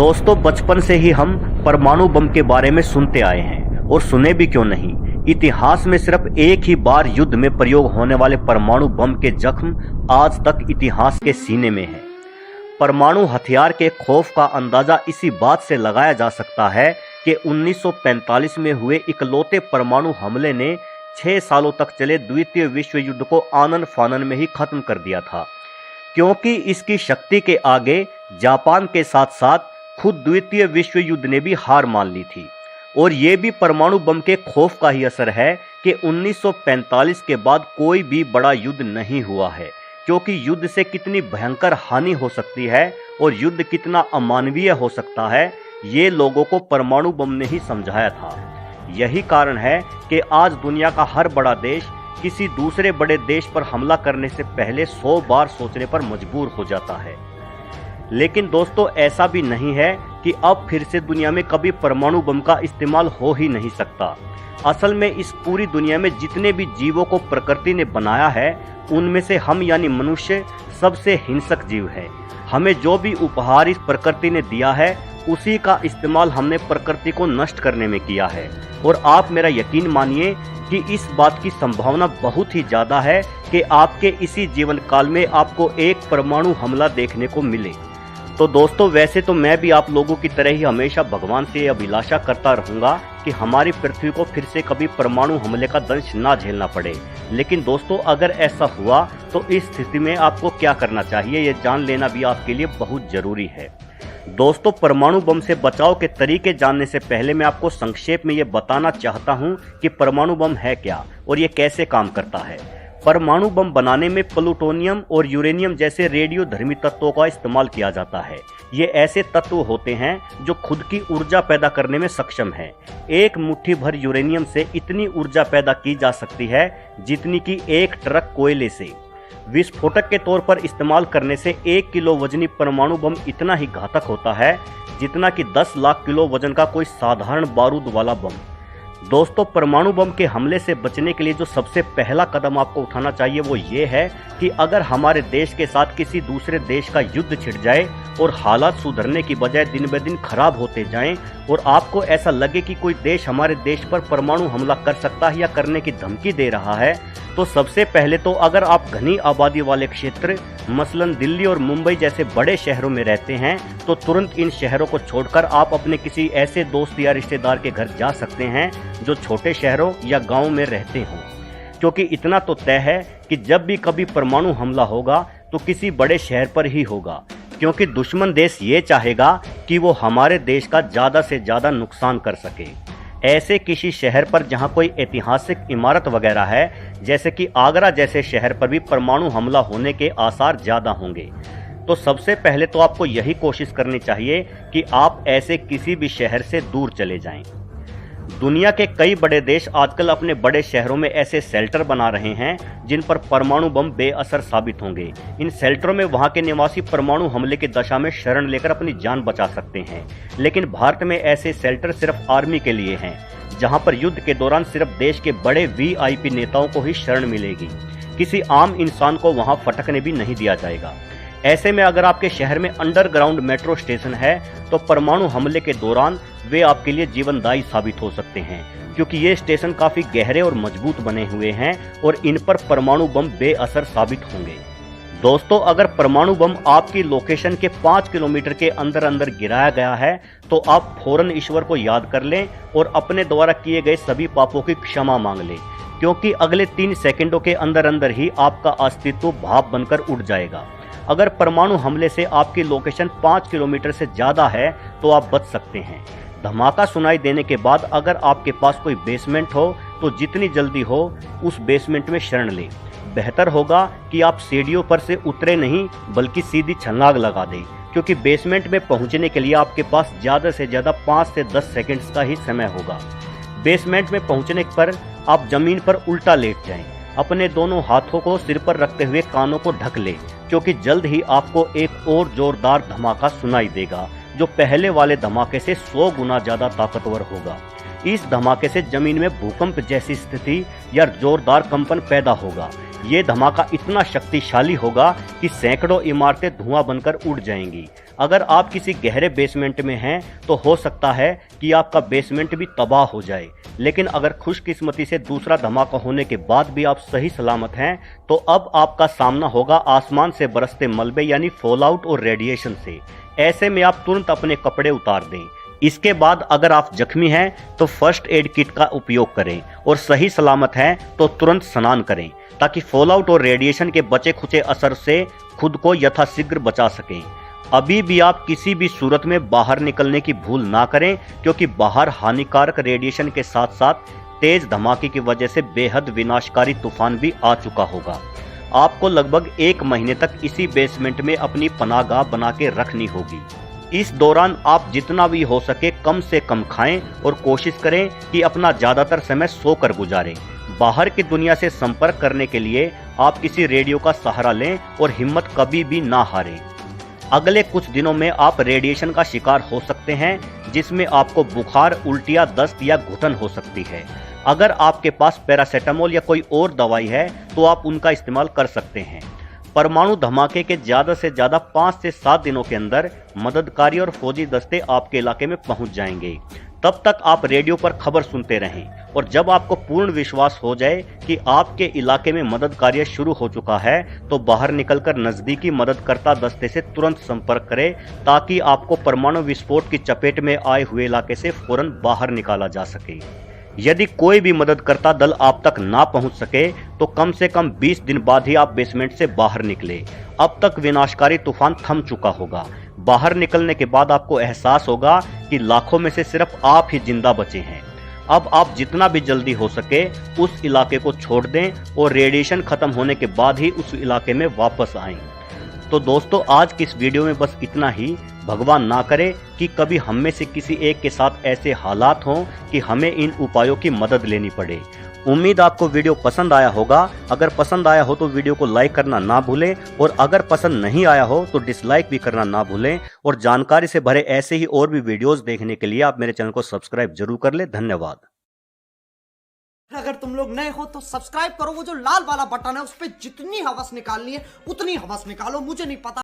दोस्तों, बचपन से ही हम परमाणु बम के बारे में सुनते आए हैं और सुने भी क्यों नहीं। इतिहास में सिर्फ एक ही बार युद्ध में प्रयोग होने वाले परमाणु बम के जख्म आज तक इतिहास के सीने में है। परमाणु हथियार के खौफ का अंदाजा इसी बात से लगाया जा सकता है कि 1945 में हुए इकलौते परमाणु हमले ने 6 सालों तक चले द्वितीय विश्व युद्ध को आनन फानन में ही खत्म कर दिया था, क्योंकि इसकी शक्ति के आगे जापान के साथ साथ खुद द्वितीय विश्व युद्ध ने भी हार मान ली थी। और ये भी परमाणु बम के खौफ का ही असर है कि 1945 के बाद कोई भी बड़ा युद्ध नहीं हुआ है, क्योंकि युद्ध से कितनी भयंकर हानि हो सकती है और युद्ध कितना अमानवीय हो सकता है, ये लोगों को परमाणु बम ने ही समझाया था। यही कारण है कि आज दुनिया का हर बड़ा देश किसी दूसरे बड़े देश पर हमला करने से पहले 100 बार सोचने पर मजबूर हो जाता है। लेकिन दोस्तों, ऐसा भी नहीं है कि अब फिर से दुनिया में कभी परमाणु बम का इस्तेमाल हो ही नहीं सकता। असल में इस पूरी दुनिया में जितने भी जीवों को प्रकृति ने बनाया है, उनमें से हम यानी मनुष्य सबसे हिंसक जीव है। हमें जो भी उपहार इस प्रकृति ने दिया है, उसी का इस्तेमाल हमने प्रकृति को नष्ट करने में किया है। और आप मेरा यकीन मानिए कि इस बात की संभावना बहुत ही ज़्यादा है कि आपके इसी जीवन काल में आपको एक परमाणु हमला देखने को मिले। तो दोस्तों, वैसे तो मैं भी आप लोगों की तरह ही हमेशा भगवान से अभिलाषा करता रहूँगा कि हमारी पृथ्वी को फिर से कभी परमाणु हमले का दंश ना झेलना पड़े। लेकिन दोस्तों, अगर ऐसा हुआ तो इस स्थिति में आपको क्या करना चाहिए, ये जान लेना भी आपके लिए बहुत ज़रूरी है। दोस्तों, परमाणु बम से बचाव के तरीके जानने से पहले मैं आपको संक्षेप में ये बताना चाहता हूँ कि परमाणु बम है क्या और ये कैसे काम करता है। परमाणु बम बनाने में प्लूटोनियम और यूरेनियम जैसे रेडियोधर्मी तत्वों का इस्तेमाल किया जाता है। ये ऐसे तत्व होते हैं जो खुद की ऊर्जा पैदा करने में सक्षम हैं। एक मुट्ठी भर यूरेनियम से इतनी ऊर्जा पैदा की जा सकती है जितनी कि एक ट्रक कोयले से। विस्फोटक के तौर पर इस्तेमाल करने से 1 किलो वजनी परमाणु बम इतना ही घातक होता है जितना कि 10 लाख किलो वजन का कोई साधारण बारूद वाला बम। दोस्तों, परमाणु बम के हमले से बचने के लिए जो सबसे पहला कदम आपको उठाना चाहिए वो ये है कि अगर हमारे देश के साथ किसी दूसरे देश का युद्ध छिड़ जाए और हालात सुधरने की बजाय दिन ब दिन खराब होते जाएं और आपको ऐसा लगे कि कोई देश हमारे देश पर परमाणु हमला कर सकता है या करने की धमकी दे रहा है, तो सबसे पहले तो अगर आप घनी आबादी वाले क्षेत्र मसलन दिल्ली और मुंबई जैसे बड़े शहरों में रहते हैं, तो तुरंत इन शहरों को छोड़कर आप अपने किसी ऐसे दोस्त या रिश्तेदार के घर जा सकते हैं जो छोटे शहरों या गाँव में रहते हों। क्योंकि इतना तो तय है कि जब भी कभी परमाणु हमला होगा तो किसी बड़े शहर पर ही होगा, क्योंकि दुश्मन देश ये चाहेगा कि वो हमारे देश का ज़्यादा से ज़्यादा नुकसान कर सके। ऐसे किसी शहर पर जहां कोई ऐतिहासिक इमारत वगैरह है, जैसे कि आगरा जैसे शहर पर भी परमाणु हमला होने के आसार ज़्यादा होंगे। तो सबसे पहले तो आपको यही कोशिश करनी चाहिए कि आप ऐसे किसी भी शहर से दूर चले जाएं। दुनिया के कई बड़े देश आजकल अपने बड़े शहरों में ऐसे शेल्टर बना रहे हैं जिन पर परमाणु बम बेअसर साबित होंगे। इन शेल्टरों में वहां के निवासी परमाणु हमले की दशा में शरण लेकर अपनी जान बचा सकते हैं। लेकिन भारत में ऐसे शेल्टर सिर्फ आर्मी के लिए हैं, जहां पर युद्ध के दौरान सिर्फ देश के बड़े VIP नेताओं को ही शरण मिलेगी। किसी आम इंसान को वहां फटकने भी नहीं दिया जाएगा। ऐसे में अगर आपके शहर में अंडरग्राउंड मेट्रो स्टेशन है तो परमाणु हमले के दौरान वे आपके लिए जीवनदायी साबित हो सकते हैं, क्योंकि ये स्टेशन काफ़ी गहरे और मजबूत बने हुए हैं और इन पर परमाणु बम बेअसर साबित होंगे। दोस्तों, अगर परमाणु बम आपकी लोकेशन के 5 किलोमीटर के अंदर अंदर गिराया गया है तो आप फौरन ईश्वर को याद कर लें और अपने द्वारा किए गए सभी पापों की क्षमा मांग लें, क्योंकि अगले 3 सेकंडों के अंदर अंदर ही आपका अस्तित्व भाप बनकर उड़ जाएगा। अगर परमाणु हमले से आपकी लोकेशन 5 किलोमीटर से ज़्यादा है तो आप बच सकते हैं। धमाका सुनाई देने के बाद अगर आपके पास कोई बेसमेंट हो तो जितनी जल्दी हो उस बेसमेंट में शरण लें। बेहतर होगा कि आप सीढ़ियों पर से उतरे नहीं बल्कि सीधी छलांग लगा दें, क्योंकि बेसमेंट में पहुंचने के लिए आपके पास ज़्यादा से ज़्यादा 5 से 10 सेकंड्स का ही समय होगा। बेसमेंट में पहुंचने पर आप जमीन पर उल्टा लेट जाएं। अपने दोनों हाथों को सिर पर रखते हुए कानों को ढक लें, क्योंकि जल्द ही आपको एक और जोरदार धमाका सुनाई देगा जो पहले वाले धमाके से 100 गुना ज़्यादा ताकतवर होगा। इस धमाके से जमीन में भूकंप जैसी स्थिति या जोरदार कंपन पैदा होगा। ये धमाका इतना शक्तिशाली होगा कि सैकड़ों इमारतें धुआं बनकर उड़ जाएंगी। अगर आप किसी गहरे बेसमेंट में हैं तो हो सकता है कि आपका बेसमेंट भी तबाह हो जाए, लेकिन अगर खुशकिस्मती से दूसरा धमाका होने के बाद भी आप सही सलामत हैं तो अब आपका सामना होगा आसमान से बरसते मलबे यानी फॉलआउट और रेडिएशन से। ऐसे में आप तुरंत अपने कपड़े उतार दें। इसके बाद अगर आप जख्मी हैं तो फर्स्ट एड किट का उपयोग करें और सही सलामत हैं तो तुरंत स्नान करें ताकि फॉलआउट और रेडिएशन के बचे खुचे असर से खुद को यथाशीघ्र बचा सकें। अभी भी आप किसी भी सूरत में बाहर निकलने की भूल ना करें, क्योंकि बाहर हानिकारक रेडिएशन के साथ साथ तेज धमाके की वजह से बेहद विनाशकारी तूफान भी आ चुका होगा। आपको लगभग 1 महीने तक इसी बेसमेंट में अपनी पनाहगाह बना के रखनी होगी। इस दौरान आप जितना भी हो सके कम से कम खाएं और कोशिश करें कि अपना ज्यादातर समय सोकर गुजारें। बाहर की दुनिया से संपर्क करने के लिए आप किसी रेडियो का सहारा लें और हिम्मत कभी भी ना हारें। अगले कुछ दिनों में आप रेडिएशन का शिकार हो सकते हैं, जिसमें आपको बुखार, उल्टियां, दस्त या घुटन हो सकती है। अगर आपके पास पैरासीटामोल या कोई और दवाई है तो आप उनका इस्तेमाल कर सकते हैं। परमाणु धमाके के ज्यादा से ज्यादा 5 से 7 दिनों के अंदर मददकारी और फौजी दस्ते आपके इलाके में पहुंच जाएंगे। तब तक आप रेडियो पर खबर सुनते रहें और जब आपको पूर्ण विश्वास हो जाए कि आपके इलाके में मदद कार्य शुरू हो चुका है तो बाहर निकलकर नजदीकी मददकर्ता दस्ते से तुरंत संपर्क करें ताकि आपको परमाणु विस्फोट की चपेट में आए हुए इलाके से फौरन बाहर निकाला जा सके। यदि कोई भी मददकर्ता दल आप तक ना पहुंच सके तो कम से कम 20 दिन बाद ही आप बेसमेंट से बाहर निकले। अब तक विनाशकारी तूफान थम चुका होगा। बाहर निकलने के बाद आपको एहसास होगा कि लाखों में से सिर्फ आप ही जिंदा बचे हैं। अब आप जितना भी जल्दी हो सके उस इलाके को छोड़ दें और रेडिएशन खत्म होने के बाद ही उस इलाके में वापस आएं। तो दोस्तों, आज की इस वीडियो में बस इतना ही। भगवान ना करे कि कभी हम में से किसी एक के साथ ऐसे हालात हों कि हमें इन उपायों की मदद लेनी पड़े। उम्मीद आपको वीडियो पसंद आया होगा। अगर पसंद आया हो तो वीडियो को लाइक करना ना भूलें और अगर पसंद नहीं आया हो तो डिसलाइक भी करना ना भूलें। और जानकारी से भरे ऐसे ही और भी वीडियोस देखने के लिए आप मेरे चैनल को सब्सक्राइब जरूर कर ले। धन्यवाद। अगर तुम लोग नए हो तो सब्सक्राइब करो, वो जो लाल वाला बटन है उस पर जितनी हवस निकालनी है उतनी हवस निकालो। मुझे नहीं पता